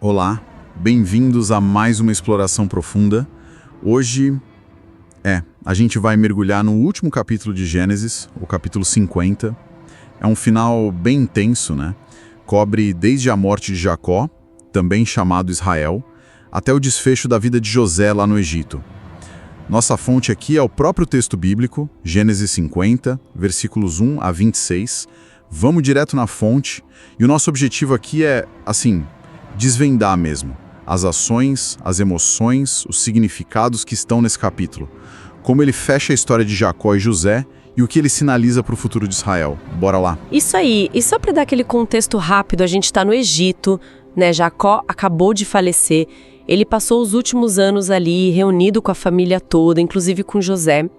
Olá, bem-vindos a mais uma exploração profunda. Hoje, a gente vai mergulhar no último capítulo de Gênesis, o capítulo 50. É um final bem intenso, né? Cobre desde a morte de Jacó, também chamado Israel, até o desfecho da vida de José lá no Egito. Nossa fonte aqui é o próprio texto bíblico, Gênesis 50, versículos 1 a 26. Vamos direto na fonte, e o nosso objetivo aqui é, desvendar mesmo as ações, as emoções, os significados que estão nesse capítulo, como ele fecha a história de Jacó e José e o que ele sinaliza para o futuro de Israel. Bora lá. Isso aí, e só para dar aquele contexto rápido, a gente está no Egito, né? Jacó acabou de falecer, ele passou os últimos anos ali reunido com a família toda, inclusive com José.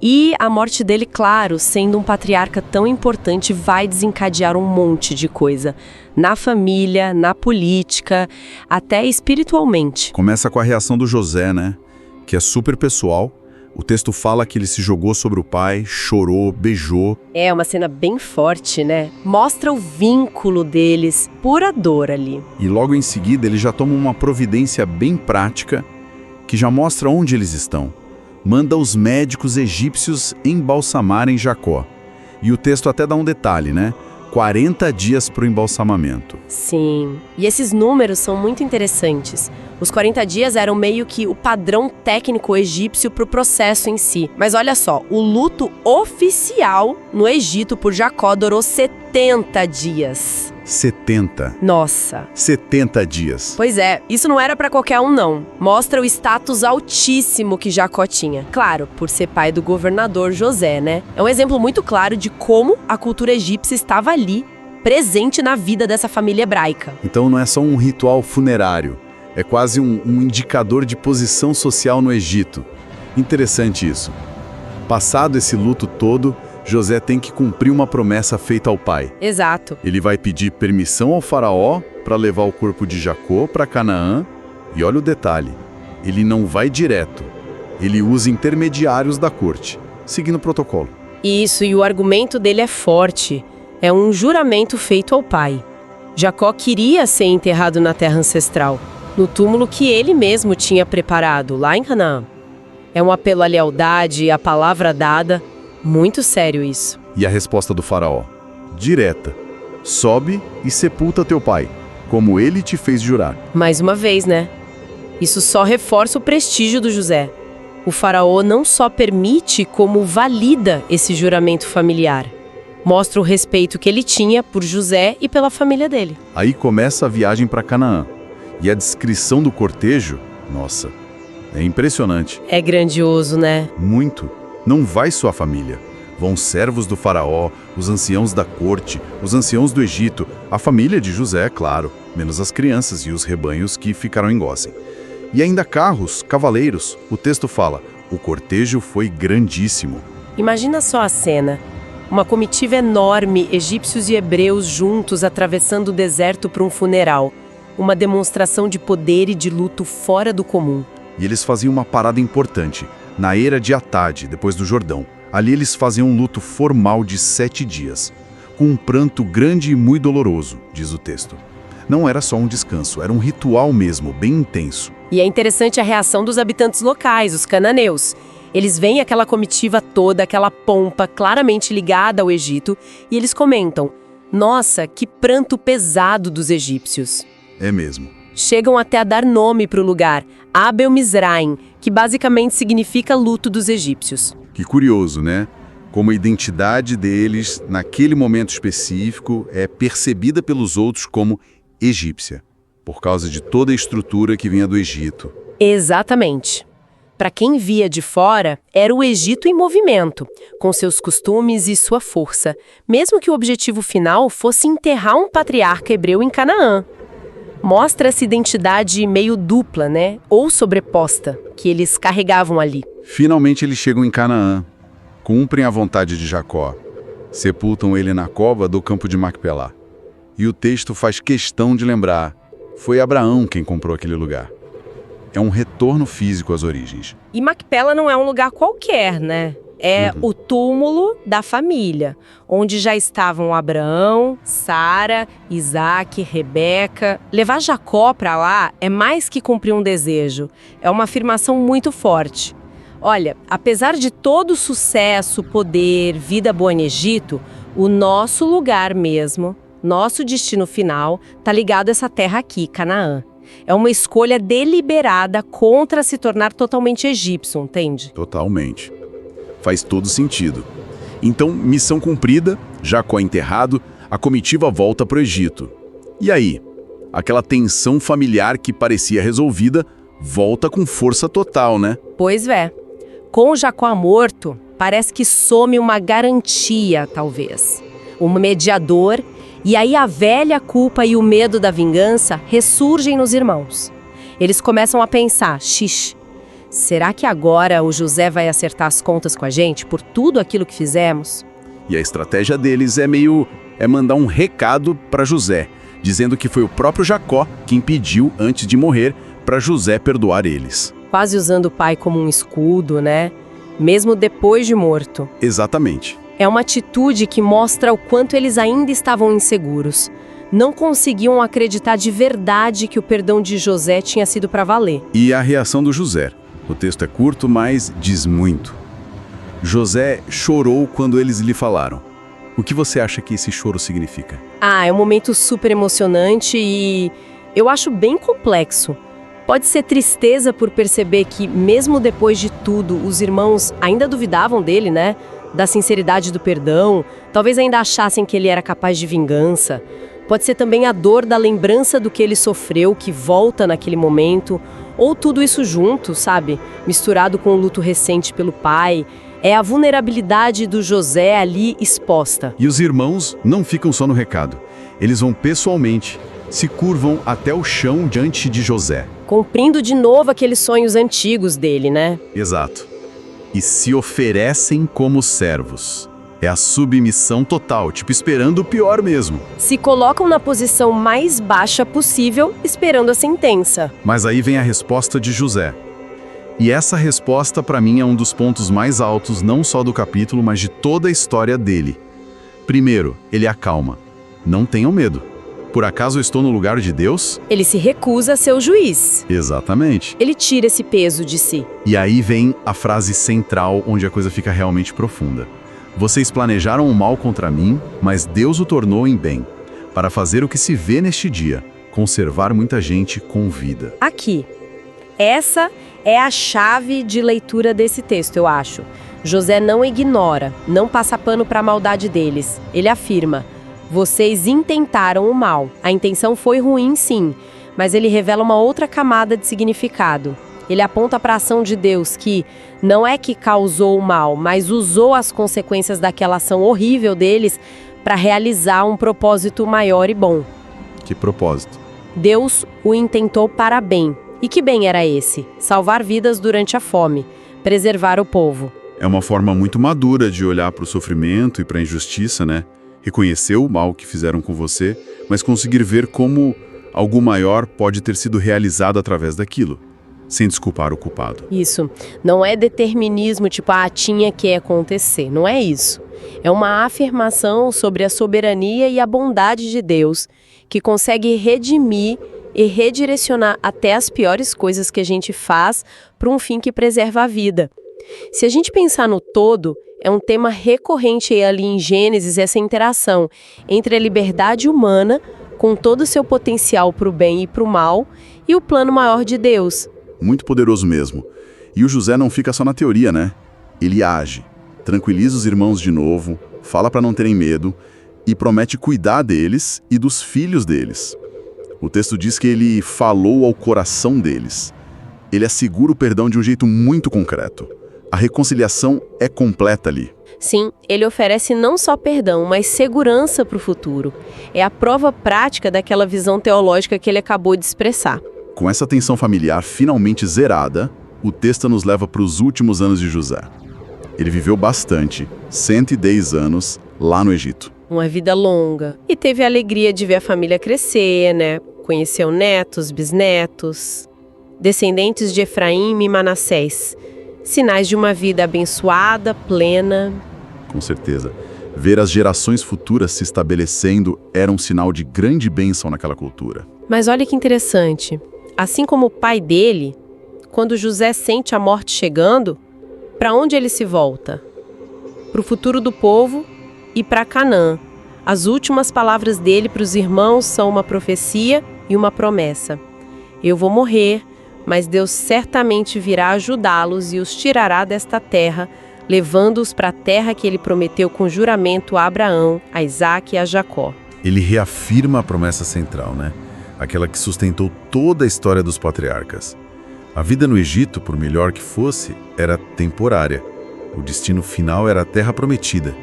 E a morte dele, claro, sendo um patriarca tão importante, vai desencadear um monte de coisa. Na família, na política, até espiritualmente. Começa com a reação do José, né? Que é super pessoal. O texto fala que ele se jogou sobre o pai, chorou, beijou. É uma cena bem forte, né? Mostra o vínculo deles, pura dor ali. E logo em seguida ele já toma uma providência bem prática que já mostra onde eles estão. Manda os médicos egípcios embalsamarem Jacó. E o texto até dá um detalhe, né? 40 dias para o embalsamamento. Sim, e esses números são muito interessantes. Os 40 dias eram meio que o padrão técnico egípcio para o processo em si. Mas olha só, o luto oficial no Egito por Jacó durou 70 dias. 70. Nossa. 70 dias. Pois é, isso não era pra qualquer um não. Mostra o status altíssimo que Jacó tinha. Claro, por ser pai do governador José, né? É um exemplo muito claro de como a cultura egípcia estava ali, presente na vida dessa família hebraica. Então não é só um ritual funerário, é quase um indicador de posição social no Egito. Interessante isso. Passado esse luto todo, José tem que cumprir uma promessa feita ao pai. Exato. Ele vai pedir permissão ao faraó para levar o corpo de Jacó para Canaã. E olha o detalhe, ele não vai direto. Ele usa intermediários da corte, seguindo o protocolo. Isso, e o argumento dele é forte. É um juramento feito ao pai. Jacó queria ser enterrado na terra ancestral, no túmulo que ele mesmo tinha preparado, lá em Canaã. É um apelo à lealdade e à palavra dada. Muito sério isso. E a resposta do faraó? Direta. Sobe e sepulta teu pai, como ele te fez jurar. Mais uma vez, né? Isso só reforça o prestígio do José. O faraó não só permite, como valida esse juramento familiar. Mostra o respeito que ele tinha por José e pela família dele. Aí começa a viagem para Canaã. E a descrição do cortejo, nossa, é impressionante. É grandioso, né? Muito. Não vai só a família. Vão servos do faraó, os anciãos da corte, os anciãos do Egito, a família de José, claro, menos as crianças e os rebanhos que ficaram em Gósen. E ainda carros, cavaleiros. O texto fala, o cortejo foi grandíssimo. Imagina só a cena. Uma comitiva enorme, egípcios e hebreus juntos atravessando o deserto para um funeral. Uma demonstração de poder e de luto fora do comum. E eles faziam uma parada importante. Na era de Atade, depois do Jordão. Ali eles faziam um luto formal de 7 dias, com um pranto grande e muito doloroso, diz o texto. Não era só um descanso, era um ritual mesmo, bem intenso. E é interessante a reação dos habitantes locais, os cananeus. Eles veem aquela comitiva toda, aquela pompa claramente ligada ao Egito, e eles comentam, nossa, que pranto pesado dos egípcios. É mesmo. Chegam até a dar nome para o lugar, Abel Mizraim, que basicamente significa luto dos egípcios. Que curioso, né? Como a identidade deles, naquele momento específico, é percebida pelos outros como egípcia, por causa de toda a estrutura que vinha do Egito. Exatamente. Para quem via de fora, era o Egito em movimento, com seus costumes e sua força, mesmo que o objetivo final fosse enterrar um patriarca hebreu em Canaã. Mostra essa identidade meio dupla, né? Ou sobreposta, que eles carregavam ali. Finalmente eles chegam em Canaã, cumprem a vontade de Jacó, sepultam ele na cova do campo de Macpelá. E o texto faz questão de lembrar, foi Abraão quem comprou aquele lugar. É um retorno físico às origens. E Macpela não é um lugar qualquer, né? É o túmulo da família, onde já estavam Abraão, Sara, Isaac, Rebeca. Levar Jacó para lá é mais que cumprir um desejo, é uma afirmação muito forte. Olha, apesar de todo o sucesso, poder, vida boa no Egito, o nosso lugar mesmo, nosso destino final, tá ligado a essa terra aqui, Canaã. É uma escolha deliberada contra se tornar totalmente egípcio, entende? Totalmente. Faz todo sentido. Então, missão cumprida, Jacó enterrado, a comitiva volta para o Egito. E aí? Aquela tensão familiar que parecia resolvida volta com força total, né? Pois é. Com Jacó morto, parece que some uma garantia, talvez. Um mediador, e aí a velha culpa e o medo da vingança ressurgem nos irmãos. Eles começam a pensar, será que agora o José vai acertar as contas com a gente por tudo aquilo que fizemos? E a estratégia deles é mandar um recado para José, dizendo que foi o próprio Jacó quem pediu, antes de morrer, para José perdoar eles. Quase usando o pai como um escudo, né? Mesmo depois de morto. Exatamente. É uma atitude que mostra o quanto eles ainda estavam inseguros. Não conseguiam acreditar de verdade que o perdão de José tinha sido para valer. E a reação do José? O texto é curto, mas diz muito. José chorou quando eles lhe falaram. O que você acha que esse choro significa? É um momento super emocionante e eu acho bem complexo. Pode ser tristeza por perceber que, mesmo depois de tudo, os irmãos ainda duvidavam dele, né? Da sinceridade do perdão, talvez ainda achassem que ele era capaz de vingança. Pode ser também a dor da lembrança do que ele sofreu, que volta naquele momento, ou tudo isso junto, sabe? Misturado com o luto recente pelo pai. É a vulnerabilidade do José ali exposta. E os irmãos não ficam só no recado. Eles vão pessoalmente, se curvam até o chão diante de José. Cumprindo de novo aqueles sonhos antigos dele, né? Exato. E se oferecem como servos. É a submissão total, tipo esperando o pior mesmo. Se colocam na posição mais baixa possível, esperando a sentença. Mas aí vem a resposta de José. E essa resposta, para mim, é um dos pontos mais altos, não só do capítulo, mas de toda a história dele. Primeiro, ele acalma. Não tenham medo. Por acaso eu estou no lugar de Deus? Ele se recusa a ser o juiz. Exatamente. Ele tira esse peso de si. E aí vem a frase central, onde a coisa fica realmente profunda. Vocês planejaram o mal contra mim, mas Deus o tornou em bem, para fazer o que se vê neste dia, conservar muita gente com vida. Aqui. Essa é a chave de leitura desse texto, eu acho. José não ignora, não passa pano para a maldade deles. Ele afirma: vocês intentaram o mal. A intenção foi ruim, sim, mas ele revela uma outra camada de significado. Ele aponta para a ação de Deus que não é que causou o mal, mas usou as consequências daquela ação horrível deles para realizar um propósito maior e bom. Que propósito? Deus o intentou para bem. E que bem era esse? Salvar vidas durante a fome, preservar o povo. É uma forma muito madura de olhar para o sofrimento e para a injustiça, né? Reconhecer o mal que fizeram com você, mas conseguir ver como algo maior pode ter sido realizado através daquilo, sem desculpar o culpado. Isso. Não é determinismo, tipo, tinha que acontecer. Não é isso. É uma afirmação sobre a soberania e a bondade de Deus, que consegue redimir e redirecionar até as piores coisas que a gente faz para um fim que preserva a vida. Se a gente pensar no todo, é um tema recorrente ali em Gênesis, essa interação entre a liberdade humana, com todo o seu potencial para o bem e para o mal, e o plano maior de Deus. Muito poderoso mesmo. E o José não fica só na teoria, né? Ele age, tranquiliza os irmãos de novo, fala para não terem medo e promete cuidar deles e dos filhos deles. O texto diz que ele falou ao coração deles. Ele assegura o perdão de um jeito muito concreto. A reconciliação é completa ali. Sim, ele oferece não só perdão, mas segurança para o futuro. É a prova prática daquela visão teológica que ele acabou de expressar. Com essa tensão familiar finalmente zerada, o texto nos leva para os últimos anos de José. Ele viveu bastante, 110 anos, lá no Egito. Uma vida longa. E teve a alegria de ver a família crescer, né? Conheceu netos, bisnetos, descendentes de Efraim e Manassés. Sinais de uma vida abençoada, plena. Com certeza. Ver as gerações futuras se estabelecendo era um sinal de grande bênção naquela cultura. Mas olha que interessante. Assim como o pai dele, quando José sente a morte chegando, para onde ele se volta? Para o futuro do povo e para Canaã. As últimas palavras dele para os irmãos são uma profecia e uma promessa. Eu vou morrer, mas Deus certamente virá ajudá-los e os tirará desta terra, levando-os para a terra que ele prometeu com juramento a Abraão, a Isaque e a Jacó. Ele reafirma a promessa central, né? Aquela que sustentou toda a história dos patriarcas. A vida no Egito, por melhor que fosse, era temporária. O destino final era a terra prometida.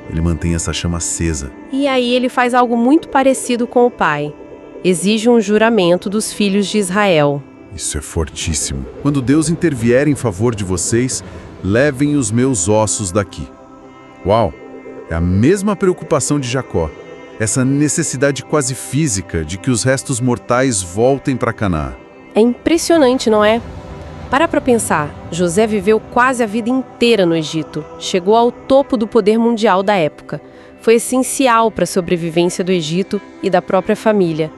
Ele mantém essa chama acesa. E aí ele faz algo muito parecido com o pai. Exige um juramento dos filhos de Israel. Isso é fortíssimo. Quando Deus intervier em favor de vocês, levem os meus ossos daqui. Uau! É a mesma preocupação de Jacó. Essa necessidade quase física de que os restos mortais voltem para Canaã. É impressionante, não é? Para pensar, José viveu quase a vida inteira no Egito. Chegou ao topo do poder mundial da época. Foi essencial para a sobrevivência do Egito e da própria família.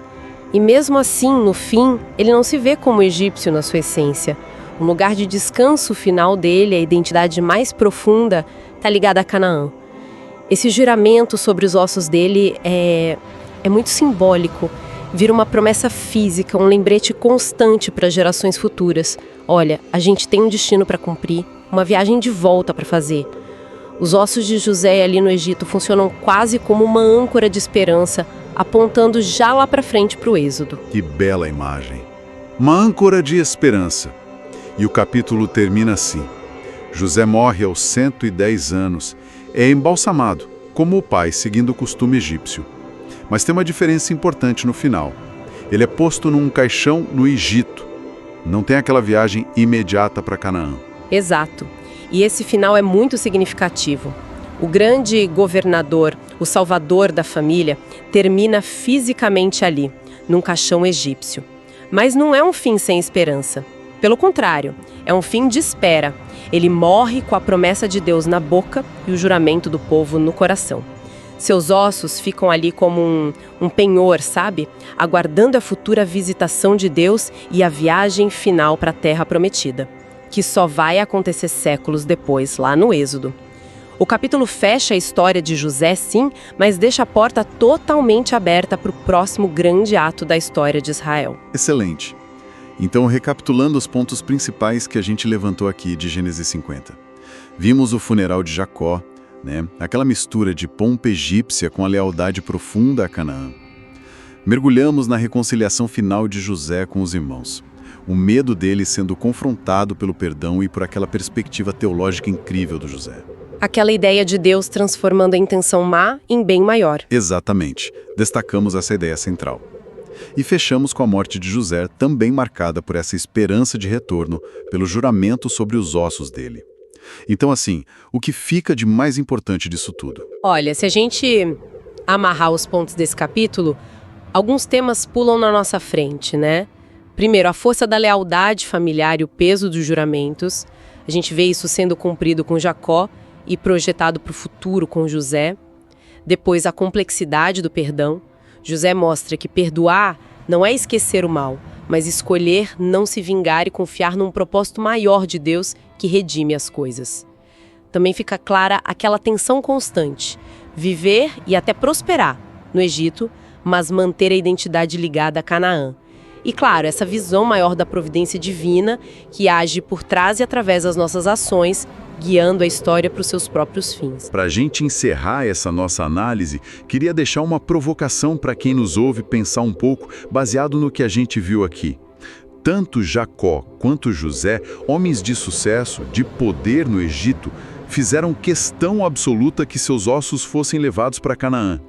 E mesmo assim, no fim, ele não se vê como egípcio na sua essência. O lugar de descanso final dele, a identidade mais profunda, está ligada a Canaã. Esse juramento sobre os ossos dele é muito simbólico. Vira uma promessa física, um lembrete constante para gerações futuras. Olha, a gente tem um destino para cumprir, uma viagem de volta para fazer. Os ossos de José ali no Egito funcionam quase como uma âncora de esperança, apontando já lá para frente para o Êxodo. Que bela imagem! Uma âncora de esperança. E o capítulo termina assim. José morre aos 110 anos. É embalsamado, como o pai, seguindo o costume egípcio. Mas tem uma diferença importante no final. Ele é posto num caixão no Egito. Não tem aquela viagem imediata para Canaã. Exato. E esse final é muito significativo. O grande governador, o salvador da família, termina fisicamente ali, num caixão egípcio. Mas não é um fim sem esperança. Pelo contrário, é um fim de espera. Ele morre com a promessa de Deus na boca e o juramento do povo no coração. Seus ossos ficam ali como um penhor, sabe? Aguardando a futura visitação de Deus e a viagem final para a Terra Prometida, que só vai acontecer séculos depois, lá no Êxodo. O capítulo fecha a história de José, sim, mas deixa a porta totalmente aberta para o próximo grande ato da história de Israel. Excelente. Então, recapitulando os pontos principais que a gente levantou aqui de Gênesis 50. Vimos o funeral de Jacó, aquela mistura de pompa egípcia com a lealdade profunda a Canaã. Mergulhamos na reconciliação final de José com os irmãos. O medo dele sendo confrontado pelo perdão e por aquela perspectiva teológica incrível do José. Aquela ideia de Deus transformando a intenção má em bem maior. Exatamente. Destacamos essa ideia central. E fechamos com a morte de José, também marcada por essa esperança de retorno, pelo juramento sobre os ossos dele. Então, assim, o que fica de mais importante disso tudo? Olha, se a gente amarrar os pontos desse capítulo, alguns temas pulam na nossa frente, né? Primeiro, a força da lealdade familiar e o peso dos juramentos. A gente vê isso sendo cumprido com Jacó e projetado para o futuro com José. Depois, a complexidade do perdão. José mostra que perdoar não é esquecer o mal, mas escolher não se vingar e confiar num propósito maior de Deus que redime as coisas. Também fica clara aquela tensão constante, viver e até prosperar no Egito, mas manter a identidade ligada a Canaã. E claro, essa visão maior da providência divina que age por trás e através das nossas ações, guiando a história para os seus próprios fins. Para a gente encerrar essa nossa análise, queria deixar uma provocação para quem nos ouve pensar um pouco, baseado no que a gente viu aqui. Tanto Jacó quanto José, homens de sucesso, de poder no Egito, fizeram questão absoluta que seus ossos fossem levados para Canaã.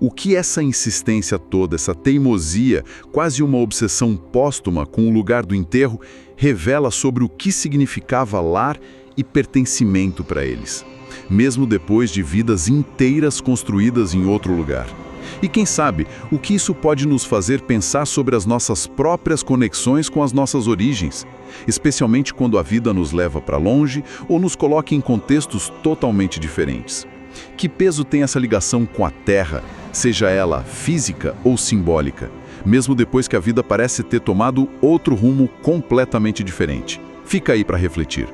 O que essa insistência toda, essa teimosia, quase uma obsessão póstuma com o lugar do enterro, revela sobre o que significava lar e pertencimento para eles, mesmo depois de vidas inteiras construídas em outro lugar. E quem sabe, o que isso pode nos fazer pensar sobre as nossas próprias conexões com as nossas origens, especialmente quando a vida nos leva para longe ou nos coloca em contextos totalmente diferentes. Que peso tem essa ligação com a Terra, seja ela física ou simbólica, mesmo depois que a vida parece ter tomado outro rumo completamente diferente? Fica aí para refletir.